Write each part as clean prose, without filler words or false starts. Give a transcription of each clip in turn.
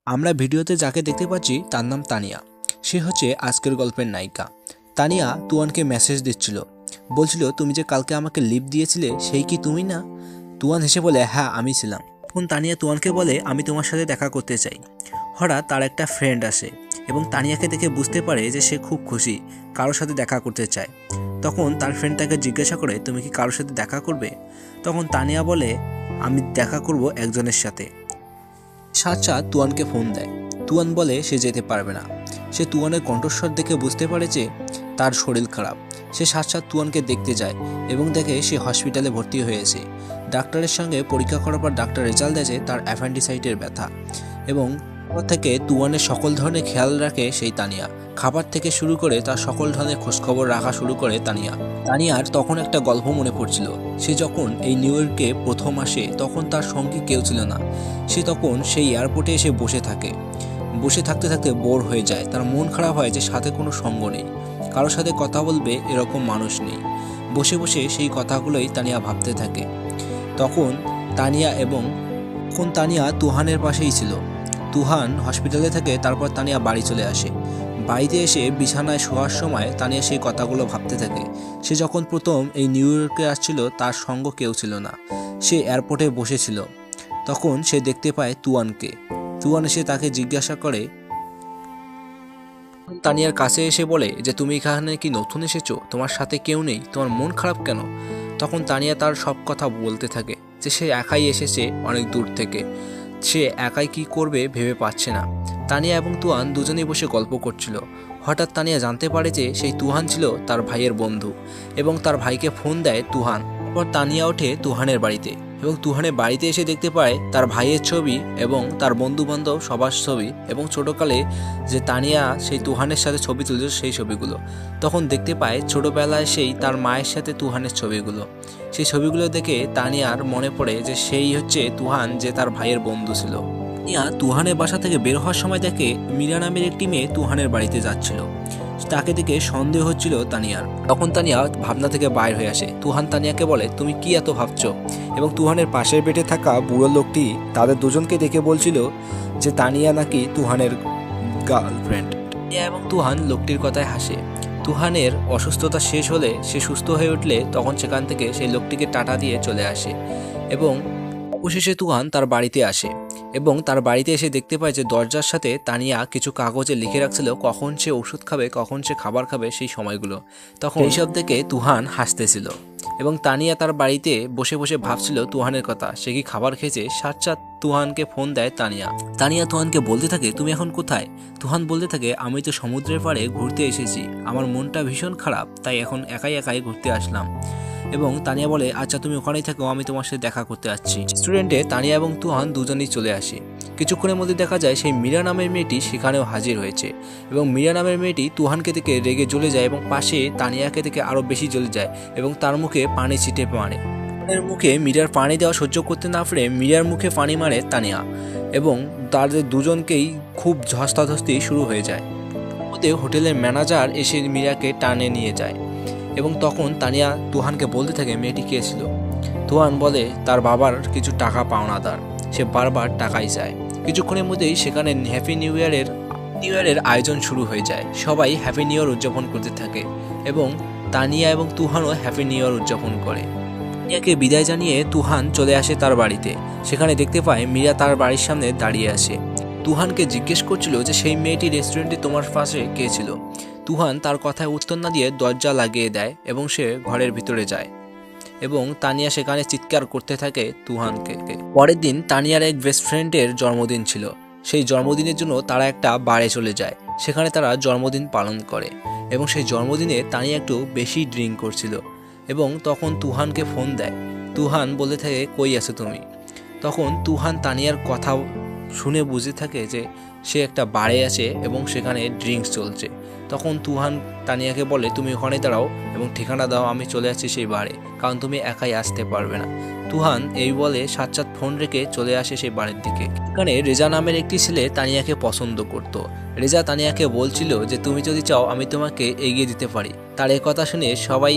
আমরা ভিডিওতে যাকে দেখতে পাচ্ছি তার নাম তানিয়া। সে হচ্ছে আজকের গল্পের নায়িকা। তানিয়া তুয়ানকে মেসেজ দিচ্ছিল, বলছিল তুমি যে কালকে আমাকে লিফট দিয়েছিলে সেই কি তুমি না? তুয়ান হেসে বলে হ্যাঁ আমি ছিলাম। তখন তানিয়া তুয়ানকে বলে আমি তোমার সাথে দেখা করতে চাই। হঠাৎ তার একটা ফ্রেন্ড আসে এবং তানিয়াকে দেখে বুঝতে পারে যে সে খুব খুশি, কারোর সাথে দেখা করতে চায়। তখন তার ফ্রেন্ড তাকে জিজ্ঞাসা করে তুমি কি কারোর সাথে দেখা করবে? তখন তানিয়া বলে আমি দেখা করব একজনের সাথে। সাচ্চা তুয়ানকে ফোন দেয়। তুয়ান বলে সে যেতে পারবে না। সে তুয়ানের কণ্ঠস্বর দেখে বুঝতে পারে যে তার শরীর খারাপ। সে সাচ্চা তুয়ানকে দেখতে যায় এবং দেখে সে হসপিটালে ভর্তি হয়েছে। ডাক্তারের সঙ্গে পরীক্ষা করার পর ডাক্তার রেজাল্ট দেয় যে তার অ্যাপেন্ডিসাইটের ব্যথা। এবং তারপর থেকে তুয়ানের সকল ধরনের খেয়াল রাখে সেই তানিয়া। খাবার থেকে শুরু করে তার সকল ধরনের খোঁজখবর রাখা শুরু করে তানিয়া। তানিয়ার তখন একটা গল্প মনে পড়ছিল। সে যখন এই নিউ ইয়র্কে প্রথম আসে তখন তার সঙ্গী কেউ ছিল না। সে তখন সেই এয়ারপোর্টে এসে বসে থাকে। বসে থাকতে থাকতে বোর হয়ে যায়। তার মন খারাপ হয় যে সাথে কোনো সঙ্গ নেই, কারোর সাথে কথা বলবে এরকম মানুষ নেই। বসে বসে সেই কথাগুলোই তানিয়া ভাবতে থাকে। তখন তানিয়া তুহানের পাশেই ছিল। তুহান হসপিটালে থাকে। তারপর তানিয়া বাড়ি চলে আসে। বাড়িতে এসে বিছানায় শোয়ার সময় তানিয়া সেই কথাগুলো ভাবতে থাকে। সে যখন প্রথম এই নিউ ইয়র্কে আসছিল তার সঙ্গ কেউ ছিল না। সে এয়ারপোর্টে বসেছিল। তখন সে দেখতে পায় তুয়ানকে। তুয়ান এসে তাকে জিজ্ঞাসা করে, তানিয়ার কাছে এসে বলে যে তুমি এখানে কি নতুন এসেছো? তোমার সাথে কেউ নেই, তোমার মন খারাপ কেন? তখন তানিয়া তার সব কথা বলতে থাকে যে সে একাই এসেছে অনেক দূর থেকে। সে একাই কি করবে ভেবে পাচ্ছে না। তানিয়া এবং তুহান দুজনেই বসে গল্প করছিল। হঠাৎ তানিয়া জানতে পারে যে সেই তুহান ছিল তার ভাইয়ের বন্ধু এবং তার ভাইকে ফোন দেয় তুহান। তারপর তানিয়া ওঠে তুহানের বাড়িতে এবং তুহানের বাড়িতে এসে দেখতে পায় তার ভাইয়ের ছবি এবং তার বন্ধু বান্ধব সবার ছবি এবং ছোটকালে যে তানিয়া সেই তুহানের সাথে ছবি তুলছে সেই ছবিগুলো। তখন দেখতে পায় ছোটবেলায় সেই তার মায়ের সাথে তুহানের ছবিগুলো। সেই ছবিগুলো দেখে তানিয়ার মনে পড়ে যে সেই হচ্ছে তুহান, যে তার ভাইয়ের বন্ধু ছিল। তানিয়া তুহানের বাসা থেকে বের হওয়ার সময় দেখে মীরা নামের একটি মেয়ে তুহানের বাড়িতে যাচ্ছিল। তাকে দেখে সন্দেহ হচ্ছিল তানিয়ার। তখন তানিয়া ভাবনা থেকে বাইর হয়ে আসে। তুহান তানিয়াকে বলে তুমি কি এত ভাবছো? এবং তুহানের পাশের বেডে থাকা বুড়ো লোকটি তাদের দুজনকে দেখে বলছিল যে তানিয়া নাকি তুহানের গার্লফ্রেন্ড। তানিয়া এবং তুহান লোকটির কথায় হাসে। তুহানের অসুস্থতা শেষ হলে, সে সুস্থ হয়ে উঠলে তখন সেখান থেকে সেই লোকটিকে টাটা দিয়ে চলে আসে এবং অবশেষে তুহান তার বাড়িতে আসে এবং তার বাড়িতে এসে দেখতে পায় যে দরজার সাথে তানিয়া কিছু কাগজে লিখে রাখছিল কখন সে ওষুধ খাবে, কখন সে খাবার খাবে, সেই সময়গুলো। তখন এইসব দেখে তুহান হাসতেছিল এবং তানিয়া তার বাড়িতে বসে বসে ভাবছিল তুহানের কথা। সে কি খাবার খেয়েছে? সাচ্চাৎ তুহানকে ফোন দেয় তানিয়া। তানিয়া তুহানকে বলতে থাকে তুমি এখন কোথায়? তুহান বলতে থাকে আমি তো সমুদ্রের পাড়ে ঘুরতে এসেছি, আমার মনটা ভীষণ খারাপ, তাই এখন একাই একাই ঘুরতে আসলাম। এবং তানিয়া বলে আচ্ছা তুমি ওখানেই থাকো, আমি তোমার সাথে দেখা করতে আসছি। রেস্টুরেন্টে তানিয়া এবং তুহান দুজনেই চলে আসে। কিছুক্ষণের মধ্যে দেখা যায় সেই মীরা নামের মেয়েটি সেখানেও হাজির হয়েছে এবং মীরা নামের মেয়েটি তুহানকে দেখে রেগে জ্বলে যায় এবং পাশে তানিয়াকে দেখে আরও বেশি জ্বলে যায় এবং তার মুখে পানি ছিটে মারে। তার মুখে মীরার পানি দেওয়া সহ্য করতে না পারে মীরার মুখে পানি মারে তানিয়া এবং তাদের দুজনকেই খুব ধস্তাধস্তি শুরু হয়ে যায়। ওদের হোটেলের ম্যানেজার এসে মীরাকে টানে নিয়ে যায় এবং তখন তানিয়া তুহানকে বলতে থাকে মেয়েটি কে ছিল। তুহান বলে তার বাবার কিছু টাকা পাওনাদার, সে বারবার টাকাই চায়। কিছুক্ষণের মধ্যেই সেখানে হ্যাপি নিউ ইয়ারের আয়োজন শুরু হয়ে যায়। সবাই হ্যাপি নিউ ইয়ার উদযাপন করতে থাকে এবং তানিয়া এবং তুহানও হ্যাপি নিউ ইয়ার উদযাপন করে। তানিয়াকে বিদায় জানিয়ে তুহান চলে আসে তার বাড়িতে। সেখানে দেখতে পায় মীরা তার বাড়ির সামনে দাঁড়িয়ে আছে। তুহানকে জিজ্ঞেস করছিল যে সেই মেয়েটি রেস্টুরেন্টে তোমার পাশে কে ছিল? তুহান তার কথায় উত্তর না দিয়ে দরজা লাগিয়ে দেয় এবং সে ঘরের ভিতরে যায় এবং তানিয়া সেখানে চিৎকার করতে থাকে তুহানকে। পরের দিন তানিয়ার এক বেস্ট ফ্রেন্ডের জন্মদিন ছিল। সেই জন্মদিনের জন্য তারা একটা বারে চলে যায়। সেখানে তারা জন্মদিন পালন করে এবং সেই জন্মদিনে তানিয়া একটু বেশি ড্রিঙ্ক করছিল এবং তখন তুহানকে ফোন দেয়। তুহান বলে থাকে কই আছো তুমি? তখন তুহান তানিয়ার কথা শুনে বুঝে থাকে যে সে একটা বারে আছে এবং সেখানে ড্রিঙ্কস চলছে। তখন তুহান তানিয়াকে বলে তুমি ওখানে দাঁড়াও এবং ঠিকানা দাও, আমি চলে আসছি সেই বারে, কারণ তুমি একাই আসতে পারবে না। তুহান এই বলে সাচ্চাৎ ফোন রেখে চলে আসে সেই বাড়ির দিকে। এখানে রেজা নামের একটি ছেলে তানিয়াকে পছন্দ করত। রেজা তানিয়াকে বলছিল যে তুমি যদি চাও আমি তোমাকে এগিয়ে দিতে পারি। তার এই কথা শুনে সবাই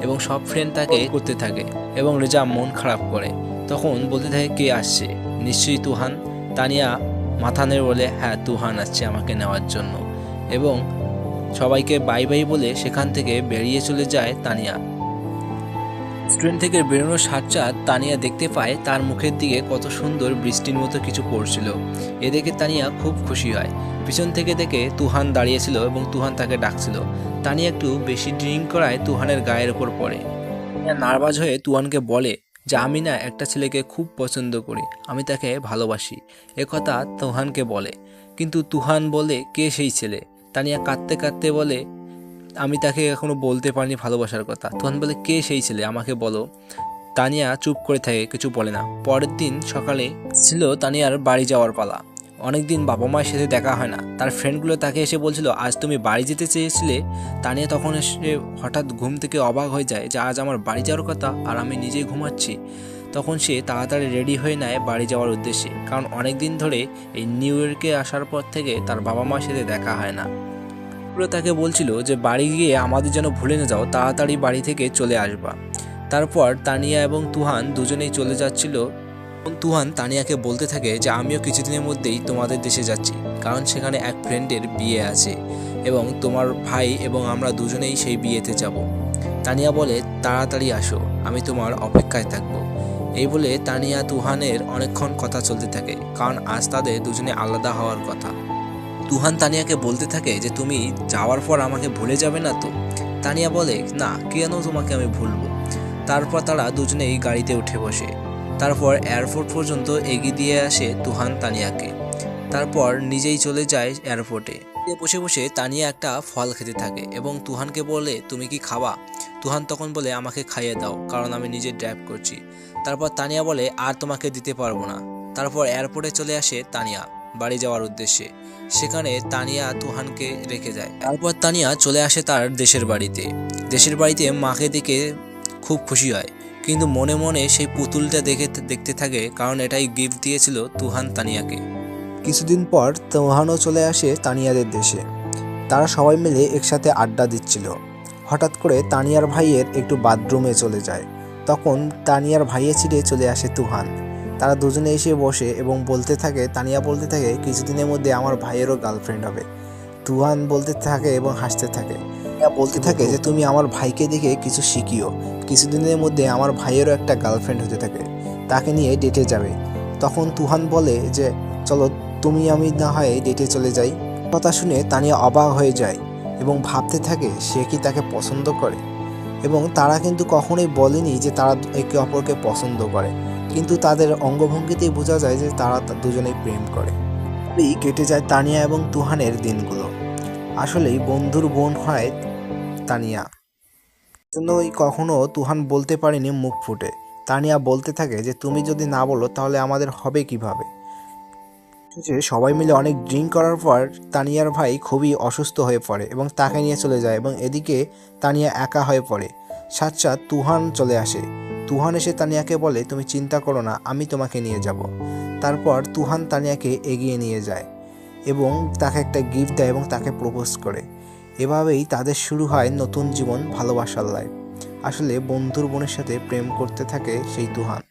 এবং সব ফ্রেন্ড তাকে করতে থাকে এবং রেজা মন খারাপ করে। তখন বলতে থাকে কে আসছে? নিশ্চয়ই তুহান। তানিয়া মাথা নেড়ে বলে হ্যাঁ তুহান আসছে আমাকে নেওয়ার জন্য, এবং সবাইকে বাই বাই বলে সেখান থেকে বেরিয়ে চলে যায় তানিয়া। রেস্টুরেন্ট থেকে বেরোনোর সাথে তানিয়া দেখতে পায় তার মুখের দিকে কত সুন্দর বৃষ্টির মতো কিছু পড়ছিল। এ দেখে তানিয়া খুব খুশি হয়। পিছন থেকে দেখে তুহান দাঁড়িয়েছিল এবং তুহান তাকে ডাকছিল। তানিয়া একটু বেশি ড্রিঙ্ক করায় তুহানের গায়ের ওপর পড়ে। তানিয়া নার্ভাস হয়ে তুহানকে বলে যে আমি না একটা ছেলেকে খুব পছন্দ করি, আমি তাকে ভালোবাসি। একথা তুহানকে বলে, কিন্তু তুহান বলে কে সেই ছেলে। তানিয়া কাঁদতে কাঁদতে বলে আমি তাকে এখনো বলতে পারিনি ভালোবাসার কথা। তখন বলে কে সেই ছেলে আমাকে বলো। তানিয়া চুপ করে থাকে, কিছু বলে না। পরের দিন সকালে ছিল তানিয়ার বাড়ি যাওয়ার পালা। অনেকদিন বাবা মায়ের সাথে দেখা হয় না। তার ফ্রেন্ডগুলো তাকে এসে বলছিল আজ তুমি বাড়ি যেতে চেয়েছিলে। তানিয়া তখন এসে হঠাৎ ঘুম থেকে অবাক হয়ে যায় যে আজ আমার বাড়ি যাওয়ার কথা আর আমি নিজেই ঘুমাচ্ছি। তখন সে তাড়াতাড়ি রেডি হয়ে নেয় বাড়ি যাওয়ার উদ্দেশ্যে, কারণ অনেক দিন ধরে এই নিউ ইয়র্কে আসার পর থেকে তার বাবা মায়ের সাথে দেখা হয় না। তাকে বলছিল যে বাড়ি গিয়ে আমাদের যেন ভুলে না যাও, তাড়াতাড়ি বাড়ি থেকে চলে আসবা। তারপর তানিয়া এবং তুহান দুজনেই চলে যাচ্ছিল। তুহান তানিয়াকে বলতে থাকে যে আমিও কিছুদিনের মধ্যেই তোমাদের দেশে যাচ্ছি, কারণ সেখানে এক ফ্রেন্ডের বিয়ে আছে এবং তোমার ভাই এবং আমরা দুজনেই সেই বিয়েতে যাব। তানিয়া বলে তাড়াতাড়ি আসো, আমি তোমার অপেক্ষায় থাকবো। এই বলে তানিয়া তুহানের অনেকক্ষণ কথা চলতে থাকে, কারণ আজ তাদের দুজনে আলাদা হওয়ার কথা। তুহান তানিয়াকে বলতে থাকে যে তুমি যাওয়ার পর আমাকে ভুলে যাবে না তো। তানিয়া বলে না, কেন তোমাকে আমি ভুলবো। তারপর তারা দুজনেই গাড়িতে উঠে বসে। তারপর এয়ারপোর্ট পর্যন্ত এগিয়ে দিয়ে আসে তুহান তানিয়াকে। তারপর নিজেই চলে যায় এয়ারপোর্টে। বসে বসে তানিয়া একটা ফল খেতে থাকে এবং তুহানকে বলে তুমি কি খাবা। তুহান তখন বলে আমাকে খাইয়ে দাও, কারণ আমি নিজে ড্রাইভ করছি। তারপর তানিয়া বলে আর তোমাকে দিতে পারবো না। তারপর এয়ারপোর্টে চলে আসে তানিয়া বাড়ি যাওয়ার উদ্দেশ্যে। সেখানে তানিয়া তুহানকে রেখে যায়। তারপর তানিয়া চলে আসে তার দেশের বাড়িতে। দেশের বাড়িতে মাকে দেখে খুব খুশি হয়, কিন্তু মনে মনে সেই পুতুলটা দেখতে থাকে, কারণ এটাই গিফট দিয়েছিল তুহান তানিয়াকে। কিছুদিন পর তুহানও চলে আসে তানিয়াদের দেশে। তারা সবাই মিলে একসাথে আড্ডা দিচ্ছিল। হঠাৎ করে তানিয়ার ভাইয়ের একটু বাথরুমে চলে যায়। তখন তানিয়ার ভাইয়ে ছিঁড়ে চলে আসে তুহান। তারা দুজনে এসে বসে এবং বলতে থাকে, তানিয়া বলতে থাকে কিছুদিনের মধ্যে আমার ভাইয়েরও গার্লফ্রেন্ড হবে। তুহান বলতে থাকে এবং হাসতে থাকে। তানিয়া বলতে থাকে যে তুমি আমার ভাইকে দেখে কিছু শিখিও, কিছুদিনের মধ্যে আমার ভাইয়েরও একটা গার্লফ্রেন্ড হতে থাকে, তাকে নিয়ে ডেটে যাবে। তখন তুহান বলে যে চলো তুমি আমি না হয় ডেটে চলে যাই। কথা শুনে তানিয়া অবাক হয়ে যায় এবং ভাবতে থাকে সে কি তাকে পছন্দ করে। এবং তারা কিন্তু কখনোই বলেনি যে তারা একে অপরকে পছন্দ করে, কিন্তু তাদের অঙ্গভঙ্গিতেই বোঝা যায় যে তারা দুজনেই প্রেম করে। এই কেটে যায় তানিয়া এবং তুহানের দিনগুলো। আসলেই বন্ধুর বোন হয় তানিয়া, জন্যই কখনো তুহান বলতে পারেনি মুখ ফুটে। তানিয়া বলতে থাকে যে তুমি যদি না বলো তাহলে আমাদের হবে কিভাবে। সবাই মিলে অনেক ড্রিঙ্ক করার পর তানিয়ার ভাই খুবই অসুস্থ হয়ে পড়ে এবং তাকে নিয়ে চলে যায়, এবং এদিকে তানিয়া একা হয়ে পড়ে। সাথে তুহান চলে আসে। তুহান এসে তানিয়াকে বলে তুমি চিন্তা করো না, আমি তোমাকে নিয়ে যাব। তারপর তুহান তানিয়াকে এগিয়ে নিয়ে যায় এবং তাকে একটা গিফট দেয় এবং তাকে প্রপোজ করে। এভাবেই তাদের শুরু হয় নতুন জীবন, ভালোবাসার লাইফ। আসলে বন্ধুর বোনের সাথে প্রেম করতে থাকে সেই তুহান।